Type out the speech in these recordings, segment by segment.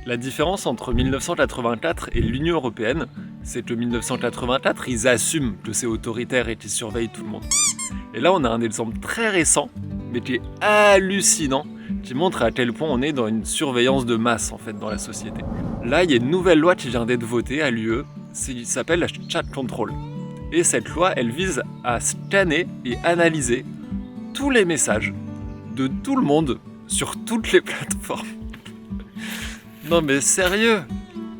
La différence entre 1984 et l'Union Européenne, c'est que 1984, ils assument que c'est autoritaire et qu'ils surveillent tout le monde. Et là, on a un exemple très récent, mais qui est hallucinant, qui montre à quel point on est dans une surveillance de masse, en fait, dans la société. Là, il y a une nouvelle loi qui vient d'être votée à l'UE, ça s'appelle la Chat Control. Et cette loi, elle vise à scanner et analyser tous les messages de tout le monde sur toutes les plateformes. Non mais sérieux!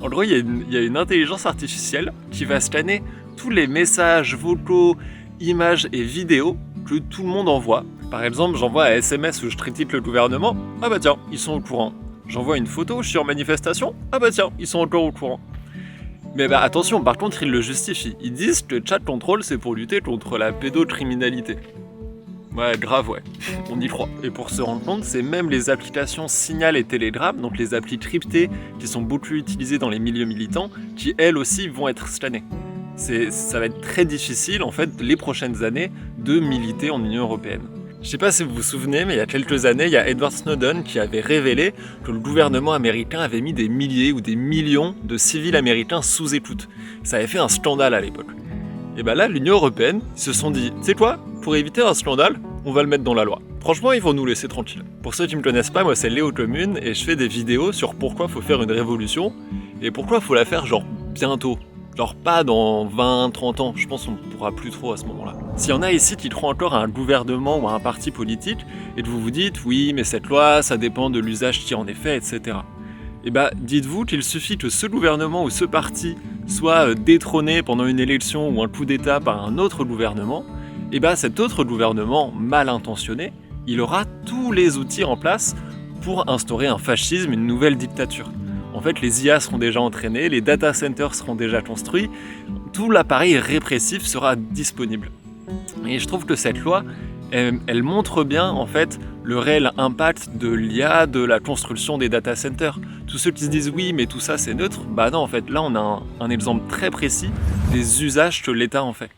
En gros, il y a une intelligence artificielle qui va scanner tous les messages vocaux, images et vidéos que tout le monde envoie. Par exemple, j'envoie un SMS où je critique le gouvernement. Ah bah tiens, ils sont au courant. J'envoie une photo, je suis en manifestation. Ah bah tiens, ils sont encore au courant. Mais bah attention, par contre, ils le justifient. Ils disent que Chat Control, c'est pour lutter contre la pédocriminalité. Ouais, grave, ouais. On y croit. Et pour se rendre compte, c'est même les applications Signal et Telegram, donc les applis cryptées qui sont beaucoup utilisées dans les milieux militants, qui elles aussi vont être scannées. Ça va être très difficile, en fait, les prochaines années, de militer en Union Européenne. Je sais pas si vous vous souvenez, mais il y a quelques années, il y a Edward Snowden qui avait révélé que le gouvernement américain avait mis des milliers ou des millions de civils américains sous écoute. Ça avait fait un scandale à l'époque. Et bah là, l'Union Européenne, ils se sont dit, tu sais quoi, pour éviter un scandale, on va le mettre dans la loi. Franchement, ils vont nous laisser tranquilles. Pour ceux qui me connaissent pas, moi c'est Léo Commune et je fais des vidéos sur pourquoi faut faire une révolution et pourquoi faut la faire genre bientôt. Genre pas dans 20, 30 ans, je pense qu'on pourra plus trop à ce moment-là. S'il y en a ici qui croient encore à un gouvernement ou à un parti politique et que vous vous dites, oui mais cette loi, ça dépend de l'usage qui en est fait, etc. Et bah dites-vous qu'il suffit que ce gouvernement ou ce parti soit détrôné pendant une élection ou un coup d'état par un autre gouvernement, et bah cet autre gouvernement mal intentionné, il aura tous les outils en place pour instaurer un fascisme, une nouvelle dictature. En fait, les IA seront déjà entraînés, les data centers seront déjà construits, tout l'appareil répressif sera disponible. Et je trouve que cette loi, elle montre bien en fait le réel impact de l'IA, de la construction des data centers. Tous ceux qui se disent oui mais tout ça c'est neutre, bah non en fait là on a un exemple très précis des usages que l'État en fait.